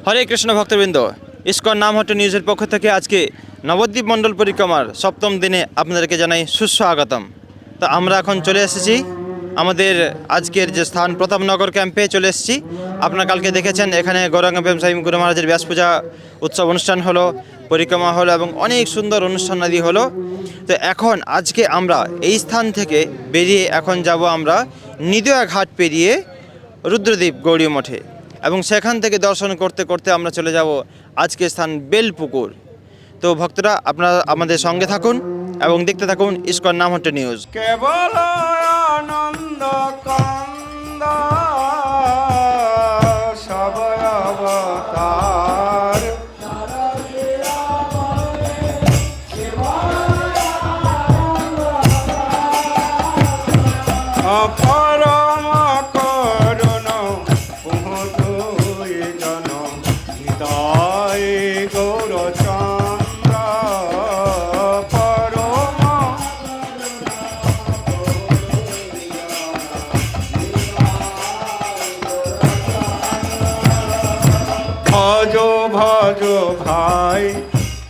হরে কৃষ্ণ ভক্তবৃন্দ, ইসকন নামহট্ট নিউজের পক্ষ থেকে আজকে নবদ্বীপ মণ্ডল পরিক্রমার সপ্তম দিনে আপনাদেরকে জানাই সুস্বাগতম। তো আমরা এখন চলে এসেছি আমাদের আজকের যে স্থান প্রতাপনগর ক্যাম্পে চলে এসেছি। আপনারা কালকে দেখেছেন এখানে গৌরাঙ্গ প্রেম সাই গুরু মহারাজের ব্যাস পূজা উৎসব অনুষ্ঠান হলো, পরিক্রমা হলো এবং অনেক সুন্দর অনুষ্ঠানাদি হলো। তো এখন আজকে আমরা এই স্থান থেকে বেরিয়ে এখন যাব আমরা নিদয়া ঘাট পেরিয়ে রুদ্রদ্বীপ গৌড়ীয় মঠে এবং সেখান থেকে দর্শন করতে করতে আমরা চলে যাব আজকের স্থান বেলপুকুর। তো ভক্তরা আপনারা আমাদের সঙ্গে থাকুন এবং দেখতে থাকুন ইসকন নামহট্ট নিউজ। কেবল আনন্দ কন্দ সব অবতার পরম করুণ পুঁতুই জন হৃদয় গৌরচন্দ্র পরম ভজ ভজ ভাই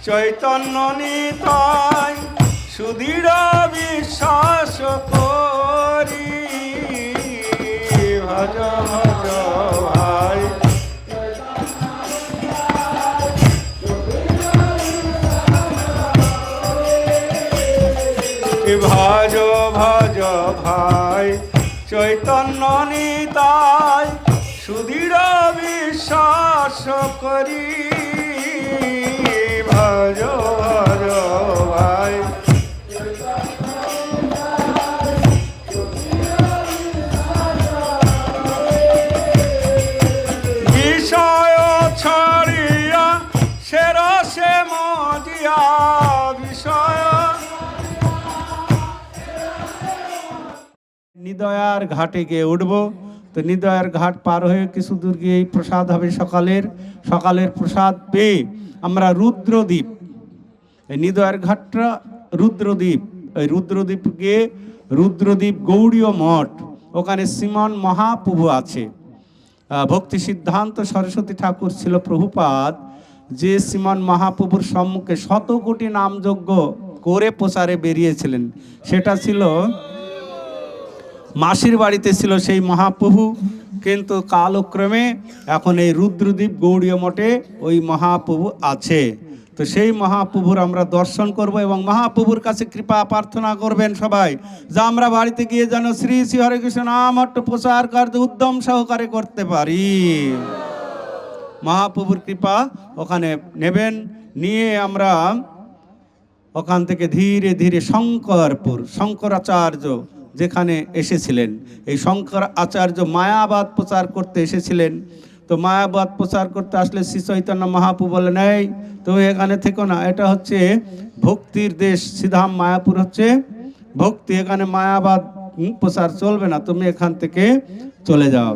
চৈতন্য নিতাই সুদৃঢ় বিশ্বাস করি ভজ ভজ ভাই ভজ ভজ ভাই চৈতন্য নিতাই সুদৃঢ় বিশ্বাস করি ভজ ভজ ভাই বিষয় ছড়িয়া সে রসে মজিয়া বিষয় নিদয়ার ঘাটে গিয়ে উঠব। তো নিদয়ার ঘাট পার হয়ে কিছু দূর গিয়ে এই প্রসাদ হবে সকালের প্রসাদ পেয়ে আমরা রুদ্রদ্বীপ, এই নিদয়ার ঘাটটা রুদ্রদ্বীপ, এই রুদ্রদ্বীপ গিয়ে রুদ্রদ্বীপ গৌড়ীয় মঠ, ওখানে শ্রীমন মহাপ্রভু আছে। ভক্তি সিদ্ধান্ত সরস্বতী ঠাকুর ছিল প্রভুপাদ, যে শ্রীমন মহাপ্রভুর সম্মুখে 100 কোটি নামযজ্ঞ করে প্রচারে বেরিয়েছিলেন। সেটা ছিল মাসির বাড়িতে ছিল সেই মহাপ্রভু, কিন্তু কালক্রমে এখন এই রুদ্রদ্বীপ গৌড়ীয় মঠে ওই মহাপ্রভু আছে। তো সেই মহাপ্রভুর আমরা দর্শন করব এবং মহাপ্রভুর কাছে কৃপা প্রার্থনা করবেন সবাই, যা আমরা বাড়িতে গিয়ে যেন শ্রী শ্রী হরে কৃষ্ণ নামহট্ট প্রচার কার্য উদ্যম সহকারে করতে পারি। মহাপ্রভুর কৃপা ওখানে নেবেন, নিয়ে আমরা ওখান থেকে ধীরে ধীরে শঙ্করাচার্য যেখানে এসেছিলেন, এই শঙ্কর আচার্য মায়াবাদ প্রচার করতে এসেছিলেন। তো মায়াবাদ প্রচার করতে আসলে শ্রী চৈতন্য মহাপ্রভু বলেন, এই তুমি এখানে থেকো না, এটা হচ্ছে ভক্তির দেশ, শ্রীধাম মায়াপুর হচ্ছে ভক্তি, এখানে মায়াবাদ প্রচার চলবে না, তুমি এখান থেকে চলে যাও।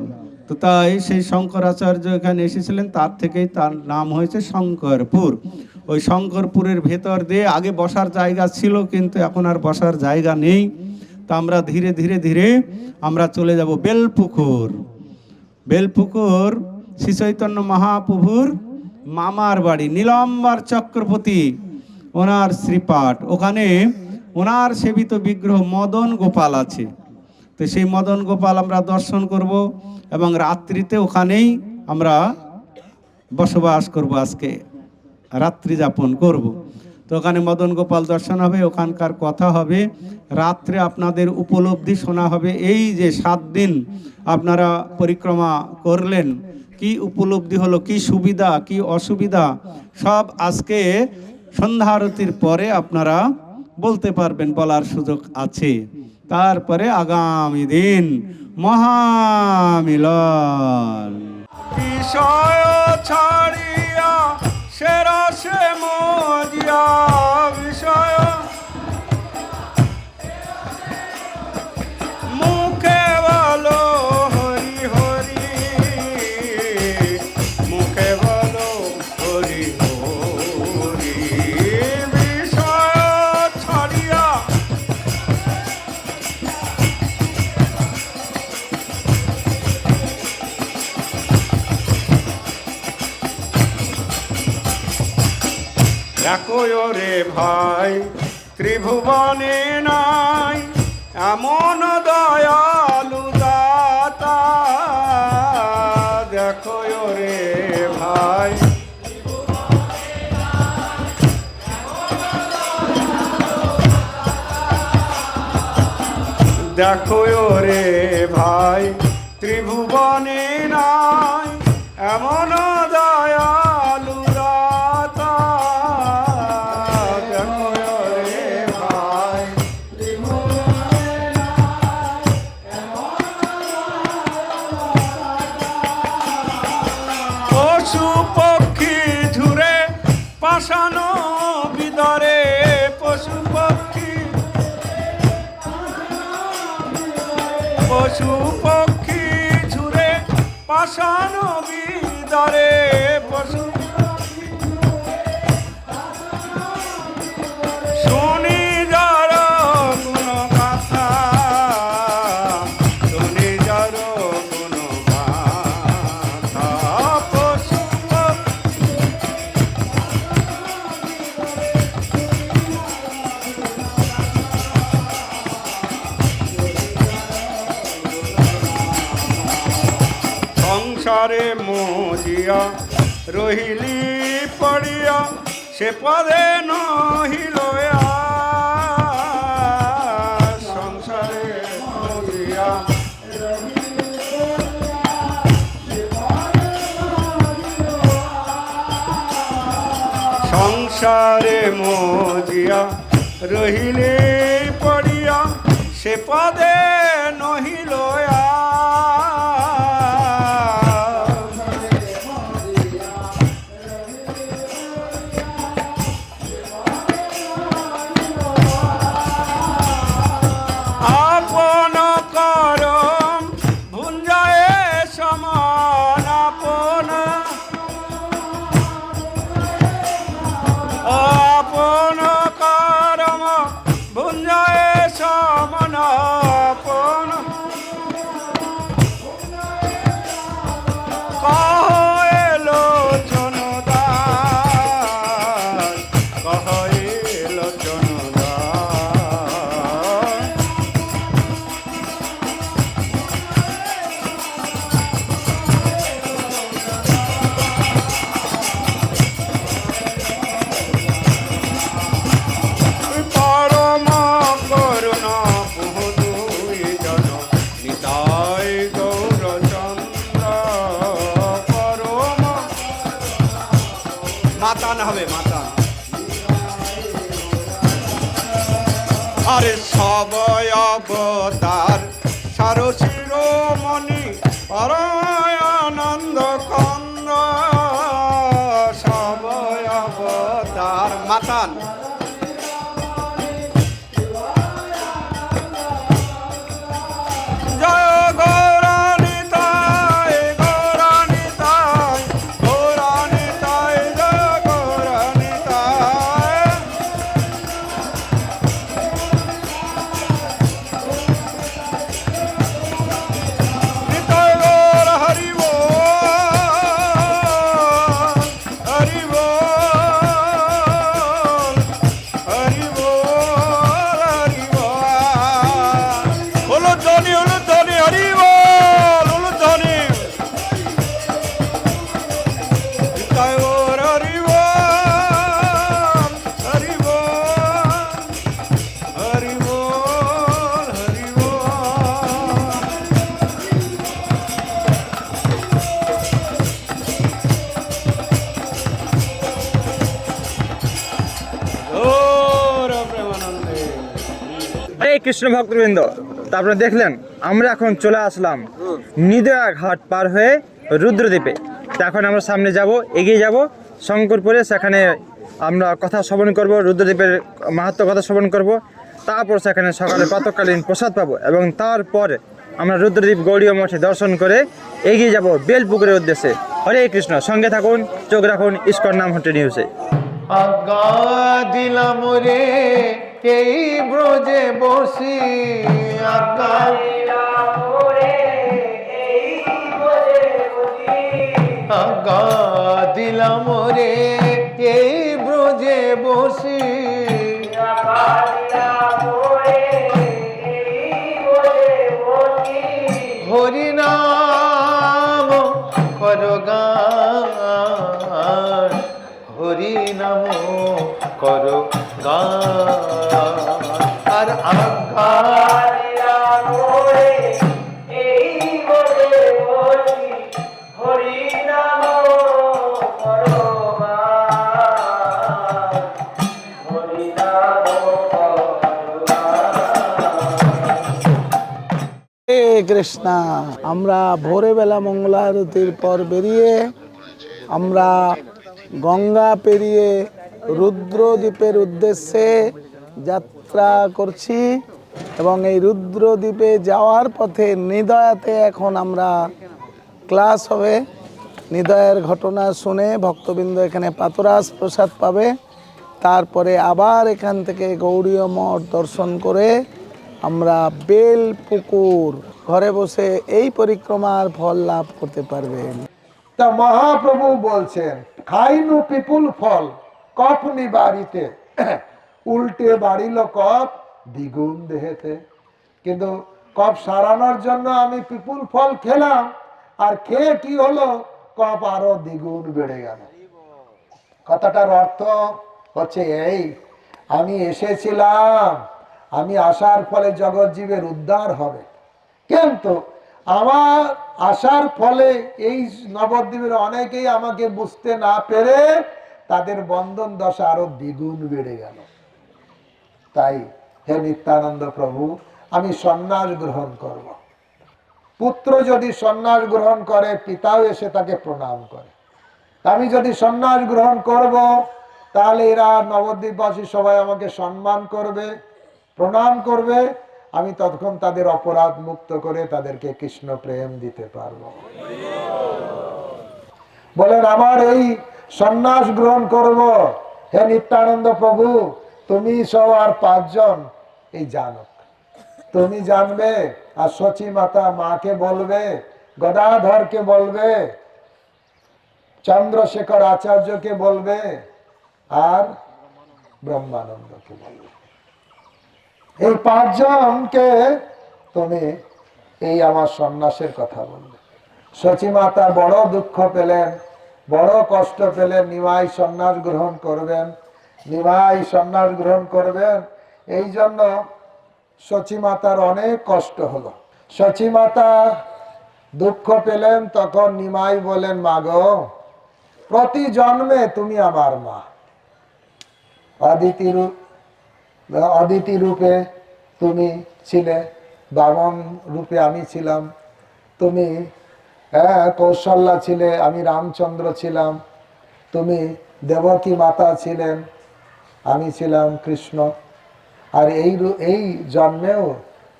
তো তাই সেই শঙ্করাচার্য এখানে এসেছিলেন, তার থেকেই তার নাম হয়েছে শঙ্করপুর। ওই শঙ্করপুরের ভেতর দিয়ে আগে বসার জায়গা ছিল, কিন্তু এখন আর বসার জায়গা নেই। তা আমরা ধীরে ধীরে ধীরে আমরা চলে যাব বেলপুকুর। বেলপুকুর শ্রী চৈতন্য মহাপ্রভুর মামার বাড়ি, নীলম্বর চক্রবর্তী ওনার শ্রীপাঠ, ওখানে ওনার সেবিত বিগ্রহ মদন গোপাল আছে। তো সেই মদন গোপাল আমরা দর্শন করব এবং রাত্রিতে ওখানেই আমরা বসবাস করব, আজকে রাত্রি যাপন করব। তো ওখানে মদন গোপাল দর্শন হবে, ওখানকার কথা হবে, রাত্রে আপনাদের উপলব্ধি শোনা হবে। এই যে 7 দিন আপনারা পরিক্রমা করলেন, কি উপলব্ধি হলো, কি সুবিধা কি অসুবিধা, সব আজকে সন্ধ্যা আরতির পরে আপনারা বলতে পারবেন, বলার সুযোগ আছে। তারপরে আগামী দিন মহামিলন। বিষয় ছাড়িয়া সে রসে মজিয়া বিষয় মুখে বলো হরি হরি, মুখে বলো হরি হরি, বিষয় ছাড়িয়া একই রে ভাই ত্রিভুবনে নাই এমন দয়ালু দাতা, দেখো রে ভাই দেখো রে ভাই ত্রিভুবনে নাই এমন দয়ালু দাতা, দেখো রে ভাই পশু পক্ষী ঝুরে পাশানো বিদরে, পশু পক্ষী পশু পক্ষী ঝুরে পাশানো বিদরে, পশু শুনি যার কোনো কথা, শুনি যার কোনো কথা, পশু সংসারে মজিয়া রহিলি পড়িয়া সে পদে নহিল আর। সংসারে মজিয়া সংসারে মজিয়া রহিলে পড়িয়া সে পদে নহিল আর। আপন করম ভুঞ্জায় সমান, আপন আপন করম ভুঞ্জায় সমান, আপন কহ এলোচন দাস, কহ এলোচন দাস। পরম করুণা বহু দুই জন নিতাই গৌরচন্দ্র, পরম মাতান হবে মাতান। আরে সবয় অবতার সার শিরোমণি পরমানন্দ কন্দ, সবয় অবতার মাতান। জয় গৌরানিতায় গৌরানিতায় গৌরানিতায়, জয় গৌরানিতায়। নিতাই গৌর হরি বল, হরি বল, হরি বল, হরি বল। উলুধ্বনি উলুধ্বনি হরি বল, উলুধ্বনি। নিতাই গৌর হরি বল, হরি বল, হরি বল, হরি বল। গৌর প্রেমানন্দে। হরে কৃষ্ণ ভক্তবৃন্দ, তা আপনারা দেখলেন আমরা এখন চলে আসলাম নিদয়া ঘাট পার হয়ে রুদ্রদ্বীপে। তা এখন আমরা সামনে যাব, এগিয়ে যাব শঙ্করপুরে, সেখানে আমরা কথা শ্রবণ করব, রুদ্রদ্বীপের মাহাত্ম্য কথা শ্রবণ করব। তারপর সেখানে সকালে প্রাতঃকালীন প্রসাদ পাবো এবং তারপর আমরা রুদ্রদ্বীপ গৌড়ীয় মঠে দর্শন করে এগিয়ে যাব বেলপুকুরের উদ্দেশ্যে। হরে কৃষ্ণ, সঙ্গে থাকুন, চোখ রাখুন ইস্কন নাম হট্ট নিউজে। আজ্ঞা দিলাম রে এই ব্রজে বসি, আজ্ঞা আজ্ঞা দিলাম রে এই ব্রজে বসি হরি নাম করো গান, হরি নাম করো গান। আর আজ্ঞা হে কৃষ্ণা, আমরা ভোরবেলা মঙ্গলারতির পর বেরিয়ে আমরা গঙ্গা পেরিয়ে রুদ্রদ্বীপের উদ্দেশ্যে যাত্রা করছি এবং এই রুদ্রদ্বীপে যাওয়ার পথে নিদয়াতে এখন আমরা ক্লাস হবে। নিদয়ের ঘটনা শুনে ভক্তবৃন্দ এখানে পাতরাস প্রসাদ পাবে, তারপরে আবার এখান থেকে গৌড়ীয় মঠ দর্শন করে আমরা বেলপুকুর ঘরে বসে এই পরিক্রমার ফল লাভ করতে পারবেন। তা মহাপ্রভু বলছেন খাইনু পিপুল ফল কপ নিবারিতে, উল্টে বাড়িল কপ দ্বিগুণ দেহেতে। কিন্তু কপ সারানোর জন্য আমি পিপুল ফল খেলাম, আর খেয়ে কি হলো, কপ আরো দ্বিগুণ বেড়ে গেল। কথাটার অর্থ হচ্ছে এই, আমি এসেছিলাম, আমি আসার ফলে জগৎ জীবের উদ্ধার হবে, কিন্তু আমার আসার ফলে এই নবদ্বীপের অনেকেই আমাকে বুঝতে না পেরে তাদের বন্ধন দশা আরো দ্বিগুণ বেড়ে গেল। তাই হে নিত্যানন্দ প্রভু, আমি সন্ন্যাস গ্রহণ করব। পুত্র যদি সন্ন্যাস গ্রহণ করে, পিতাও এসে তাকে প্রণাম করে। আমি যদি সন্ন্যাস গ্রহণ করব, তাহলে এরা নবদ্বীপবাসী সবাই আমাকে সম্মান করবে, প্রণাম করবে। আমি ততক্ষণ তাদের অপরাধ মুক্ত করে তাদেরকে কৃষ্ণ প্রেম দিতে পারবো। বলেন আমার এই সন্ন্যাস গ্রহণ করব। হে নিত্যানন্দ প্রভু, তুমি সব আর 5 জন এই জানক, তুমি জানবে, আর সচী মাতা মাকে বলবে, গদাধরকে বলবে, চন্দ্রশেখর আচার্যকে বলবে, আর ব্রহ্মানন্দকে বলবে। এই 5 জনকে তুমি এই আমার সন্ন্যাসের কথা বলবে। সচী মাতা বড় দুঃখ পেলেন, বড় কষ্ট পেলেন, নিমাই সন্ন্যাস গ্রহণ করবেন, নিমাই সন্ন্যাস গ্রহণ করবেন। এই জন্য সচী মাতার অনেক কষ্ট হলো। সচী মাতা দুঃখ পেলেন, তখন নিমাই বলেন, মাগো প্রতি জন্মে তুমি আমার মা, অদিতি রূপে তুমি ছিলে, বামন রূপে আমি ছিলাম, তুমি কৌশল্যা ছিলে, আমি রামচন্দ্র ছিলাম, তুমি দেবকী মাতা ছিলেন, আমি ছিলাম কৃষ্ণ, আর এই জন্মেও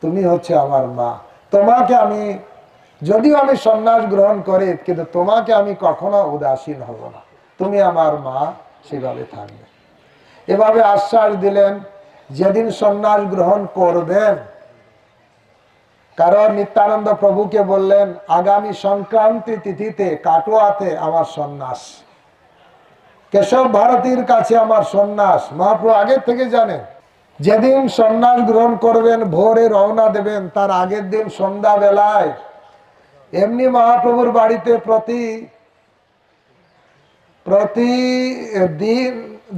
তুমি হচ্ছে আমার মা। তোমাকে আমি, যদিও আমি সন্ন্যাস গ্রহণ করি, কিন্তু তোমাকে আমি কখনো উদাসীন হব না, তুমি আমার মা, সেভাবে থাকবে। এভাবে আশ্বাস দিলেন। যেদিন সন্ন্যাস গ্রহণ করবেন, কারণ নিত্যানন্দ প্রভুকে বললেন আগামী সংক্রান্তি তিথিতে কাটোয়াতে আমার সন্ন্যাস, কেশব ভারতীর কাছে আমার সন্ন্যাস। মহাপ্রভু আগে থেকে জানেন, যেদিন সন্ন্যাস গ্রহণ করবেন ভোরে রওনা দেবেন, তার আগের দিন সন্ধ্যা বেলায় এমনি মহাপ্রভুর বাড়িতে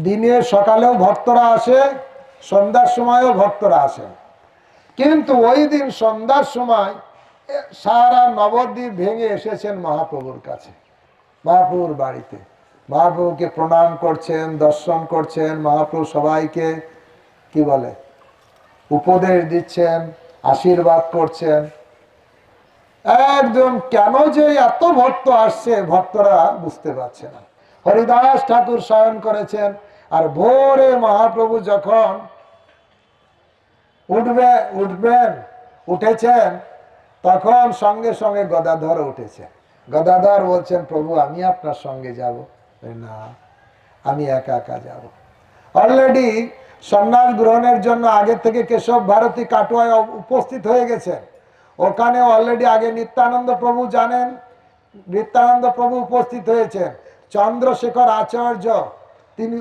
দিনে সকালেও ভক্তরা আসে, সন্ধ্যার সময়ও ভক্তরা আসেন। কিন্তু ওই দিন সন্ধ্যার সময় সারা নবদ্বীপ ভেঙে এসেছেন মহাপ্রভুর কাছে, মহাপ্রভুর বাড়িতে। মহাপ্রভুকে প্রণাম করছেন, দর্শন করছেন। মহাপ্রভু সবাইকে কি বলে, উপদেশ দিচ্ছেন, আশীর্বাদ করছেন। একদম কেন যে এত ভক্ত আসছে, ভক্তরা বুঝতে পারছে না। হরিদাস ঠাকুর শয়ন করেছেন, আর ভোরে মহাপ্রভু যখন উঠেছেন, তখন সঙ্গে সঙ্গে গদাধর উঠেছেন। গদাধর বলছেন, প্রভু আমি আপনার সঙ্গে যাব। না, আমি একা একা যাব। অলরেডি সন্ন্যাস গ্রহণের জন্য আগে থেকে কেশব ভারতী কাটোয়ায় উপস্থিত হয়ে গেছেন। ওখানে অলরেডি আগে নিত্যানন্দ প্রভু জানেন, নিত্যানন্দ প্রভু উপস্থিত হয়েছেন। চন্দ্রশেখর আচার্য তিনি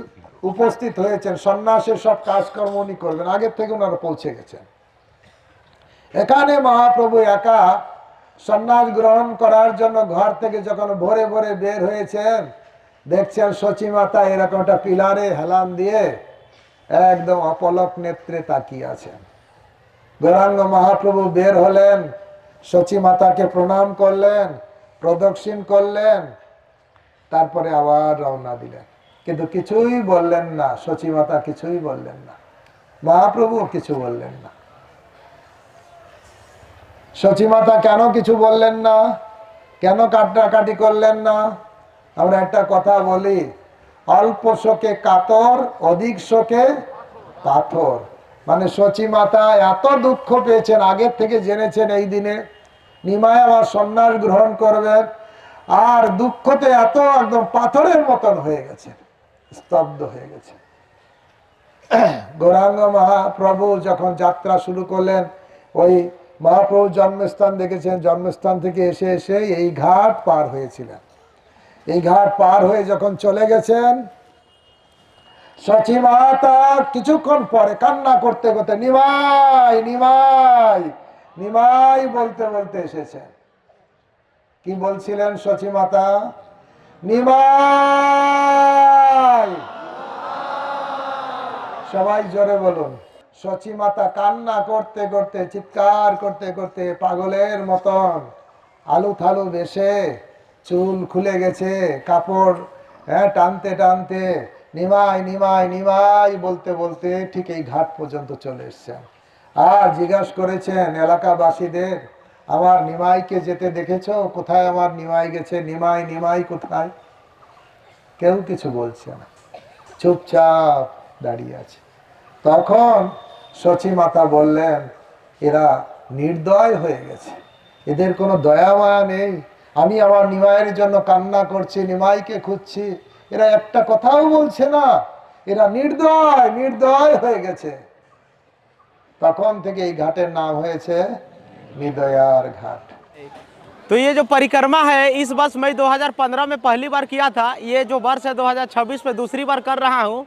উপস্থিত হয়েছেন, সন্ন্যাসের সব কাজকর্ম উনি করবেন, আগের থেকে ওনারা পৌঁছে গেছেন। এখানে মহাপ্রভু একা সন্ন্যাস গ্রহণ করার জন্য ঘর থেকে যখন ভোরে ভোরে বের হয়েছেন, দেখছেন সচী মাতা এরকম একটা পিলারে হেলান দিয়ে একদম অপলক নেত্রে তাকিয়ে আছেন। গৌরাঙ্গ মহাপ্রভু বের হলেন, সচী মাতাকে প্রণাম করলেন, প্রদক্ষিণ করলেন, তারপরে আবার রওনা দিলেন। কিন্তু কিছুই বললেন না, সচী মাতা কিছুই বললেন না, মহাপ্রভু কিছু বললেন না। সচী মাতা কেন কিছু বললেন না, কেন কাটাকাটি করলেন না? আমরা একটা কথা বলি, অল্প শোকে কাতর, অধিক শোকে পাথর। মানে সচী মাতা এত দুঃখ পেয়েছেন, আগের থেকে জেনেছেন এই দিনে নিমাই আমার সন্ন্যাস গ্রহণ করবেন, আর দুঃখতে এত একদম পাথরের মতন হয়ে গেছে, স্তব্ধ হয়ে গেছে। গৌরাঙ্গ মহাপ্রভু যখন যাত্রা শুরু করলেন, ওই মহাপ্রভুর জন্মস্থান দেখেছেন, জন্মস্থান থেকে এসে এসে এই ঘাট পার হয়েছিলেন। এই ঘাট পার হয়ে যখন চলে গেছেন, সচী মাতা কিছুক্ষণ পরে কান্না করতে করতে নিমাই নিমাই নিমাই বলতে বলতে এসেছেন। কি বলছিলেন সচী মাতা? নিমাই। সবাই জোরে বলুন। সচী মাতা কান্না করতে করতে, চিৎকার করতে করতে পাগলের মতন আলু থালু বেশে, চুল খুলে গেছে, কাপড় টানতে টানতে নিমাই নিমাই নিমাই বলতে বলতে ঠিক এই ঘাট পর্যন্ত চলে এসছেন। আর জিজ্ঞাসা করেছেন এলাকাবাসীদের, আমার নিমাইকে যেতে দেখেছো? কোথায় আমার নিমাই গেছে? নিমাই নিমাই কোথায়? কেউ কিছু বলছে না, চুপচাপ দাঁড়িয়ে আছে। তখন সচী মাতা বললেন, এরা নির্দয় হয়ে গেছে, এদের কোনো দয়া মায়া নেই। আমি আমার নিমাইয়ের জন্য কান্না করছি, নিমাইকে খুঁজছি, এরা একটা কথাও বলছে না, এরা নির্দয় নির্দয় হয়ে গেছে। তখন থেকে এই ঘাটের নাম হয়েছে নিদয়ার ঘাট। तो ये जो परिक्रमा है, इस वर्ष मैं 2015 में पहली बार किया था, ये जो वर्ष है 2026 में दूसरी बार कर रहा हूँ।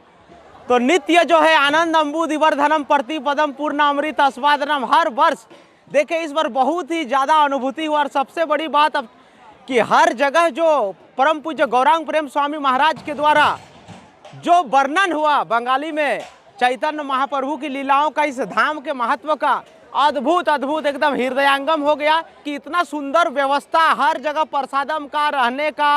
तो नित्य जो है आनंद अम्बुदिवर्धनम प्रतिपदम पूर्ण अमृत आस्वादनम, हर वर्ष देखे इस बार बहुत ही ज़्यादा अनुभूति हुआ। और सबसे बड़ी बात अब कि हर जगह जो परम पूज्य गौरांग प्रेम स्वामी महाराज के द्वारा जो वर्णन हुआ बंगाली में चैतन्य महाप्रभु की लीलाओं का, इस धाम के महत्व का, अद्भुत अद्भुत एकदम हृदयंगम हो गया कि इतना सुंदर व्यवस्था हर जगह प्रसादम का, रहने का।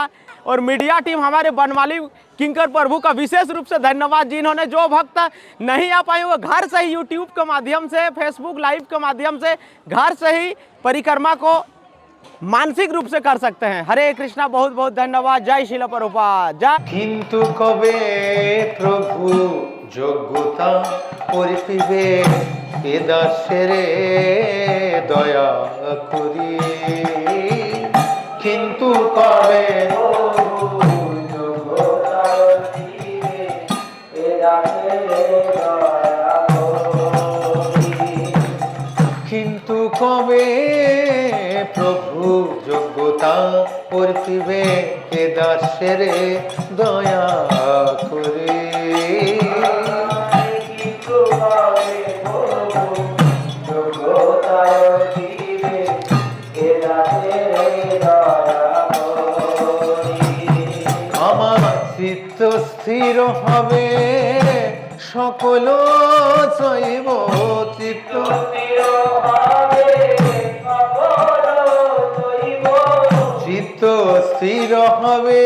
और मीडिया टीम हमारे बनमाली किंकर प्रभु का विशेष रूप से धन्यवाद, जिन्होंने जो भक्त नहीं आ पाए वो घर से ही यूट्यूब के माध्यम से, फेसबुक लाइव के माध्यम से घर से ही परिक्रमा को मानसिक रूप से कर सकते हैं। हरे कृष्णा, बहुत बहुत धन्यवाद। जय शिल प्रभुपाद जय। কিন্তু কবে প্রভু যোগ্যতা পরিপিবে এ দাসেরে দয়া করি, কিন্তু কবে কিন্তু কবে প্রভু যোগ্যতা পরিপিবে এ দাসেরে দয়া করে। আমার চিত্ত স্থির হবে সকল শৈব, চিত্ত চিত্ত স্থির হবে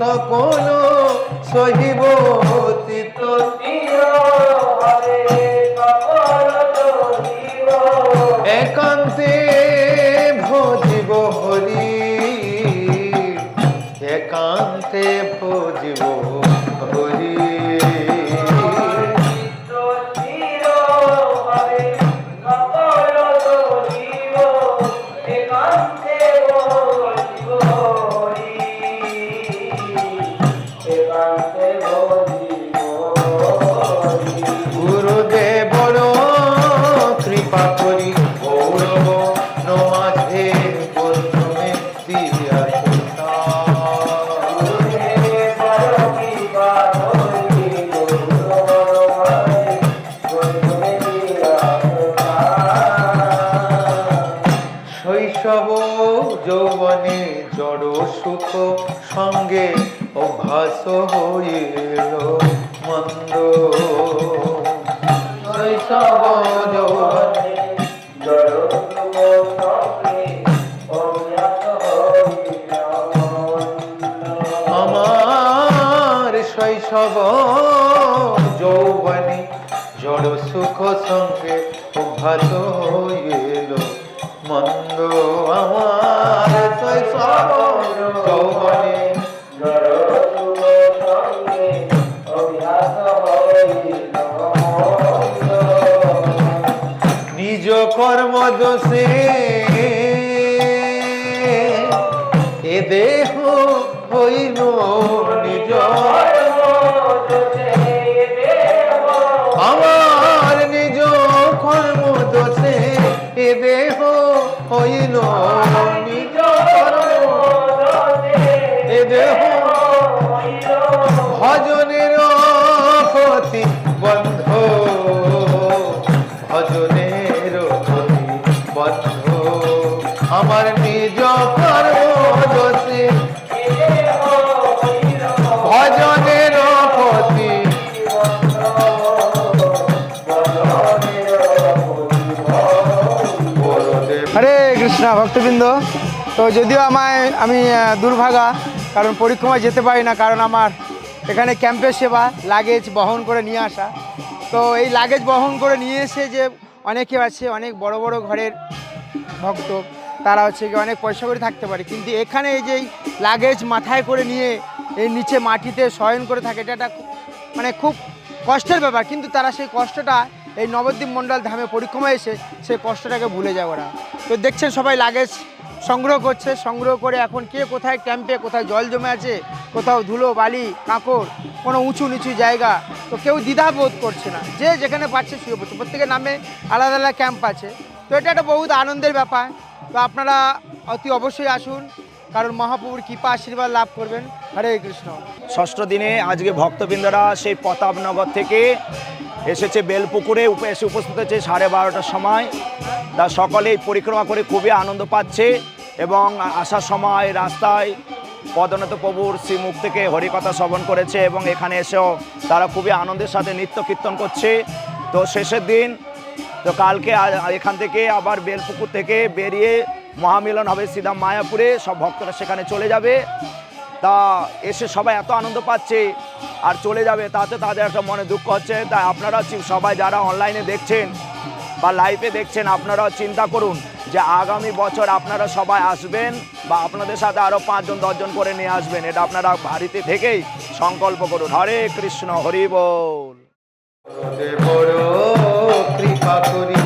সকল সহিব, চিত্ত একান্তে ভজিব হরি, একান্তে ভজিব হরি। গুরুদেবর কৃপা করি গৌরব নমাঝে প্রথমে দিয়া সুখ সঙ্গে অভ্যাস হইল মন্দ শৈশব যৌবনে আমার শৈশব যৌবনে জড় সুখ সঙ্গে অভ্যাস হইল মন্দ আমার শৈশব যৌবনে নিজ কর্ম দোষে এ দেহ হইল নিজ আমার নিজ কর্ম দোষে এ দেহ হইল নিজ এ দেহ ভজনের ক্ষতি বন্ধ ভজনের ক্ষতি বন্ধ আমার নিজ কর্ম দোষে ভজনের ক্ষতি হরে কৃষ্ণ ভক্তবৃন্দ। তো যদিও আমি দুর্ভাগা, কারণ পরিক্রমায় যেতে পারি না, কারণ আমার এখানে ক্যাম্পের সেবা, লাগেজ বহন করে নিয়ে আসা। তো এই লাগেজ বহন করে নিয়ে এসে যে অনেকে আছে, অনেক বড় বড় ঘরের ভক্ত, তারা হচ্ছে কি অনেক পয়সা করে থাকতে পারে, কিন্তু এখানে এই যে লাগেজ মাথায় করে নিয়ে এই নিচে মাটিতে শয়ন করে থাকে, এটা একটা মানে খুব কষ্টের ব্যাপার। কিন্তু তারা সেই কষ্টটা এই নবদ্বীপ মণ্ডল ধামে পরিক্রমায় এসে সেই কষ্টটাকে ভুলে যায় ওরা। তো দেখছেন সবাই লাগেজ সংগ্রহ করছে, সংগ্রহ করে এখন কে কোথায় ক্যাম্পে, কোথায় জল জমে আছে, কোথাও ধুলো বালি কাঁকড়, কোনো উঁচু নিচু জায়গা, তো কেউ দ্বিধাবোধ করছে না, যে যেখানে পাচ্ছে শুয়ে পড়ছে। প্রত্যেকের নামে আলাদা আলাদা ক্যাম্প আছে। তো এটা একটা বহুত আনন্দের ব্যাপার। তো আপনারা অতি অবশ্যই আসুন, কারণ মহাপ্রভুর কৃপা আশীর্বাদ লাভ করবেন। হরে কৃষ্ণ। ষষ্ঠ দিনে আজকে ভক্তবৃন্দরা সেই প্রতাপনগর থেকে এসেছে বেলপুকুরে, এসে উপস্থিত হয়েছে 12:30টার সময়। তা সকলেই পরিক্রমা করে খুবই আনন্দ পাচ্ছে এবং আসার সময় রাস্তায় পদনাথ প্রভুর শ্রীমুখ থেকে হরিকথা শ্রবণ করেছে এবং এখানে এসেও তারা খুবই আনন্দের সাথে নৃত্য কীর্তন করছে। তো শেষের দিন, তো কালকে এখান থেকে আবার বেলপুকুর থেকে বেরিয়ে মহামিলন হবে সিধা মায়াপুরে, সব ভক্তরা সেখানে চলে যাবে। তা এসে সবাই এত আনন্দ পাচ্ছে আর চলে যাবে, তাতে তাদের একটা মনে দুঃখ হচ্ছে। তাই আপনারা সবাই যারা অনলাইনে দেখছেন বা লাইভে দেখছেন, আপনারাও চিন্তা করুন যে আগামী বছর আপনারা সবাই আসবেন বা আপনাদের সাথে আরও 5 জন 10 জন করে নিয়ে আসবেন। এটা আপনারা বাড়িতে থেকেই সংকল্প করুন। হরে কৃষ্ণ, হরি বল। বড় কৃপা করি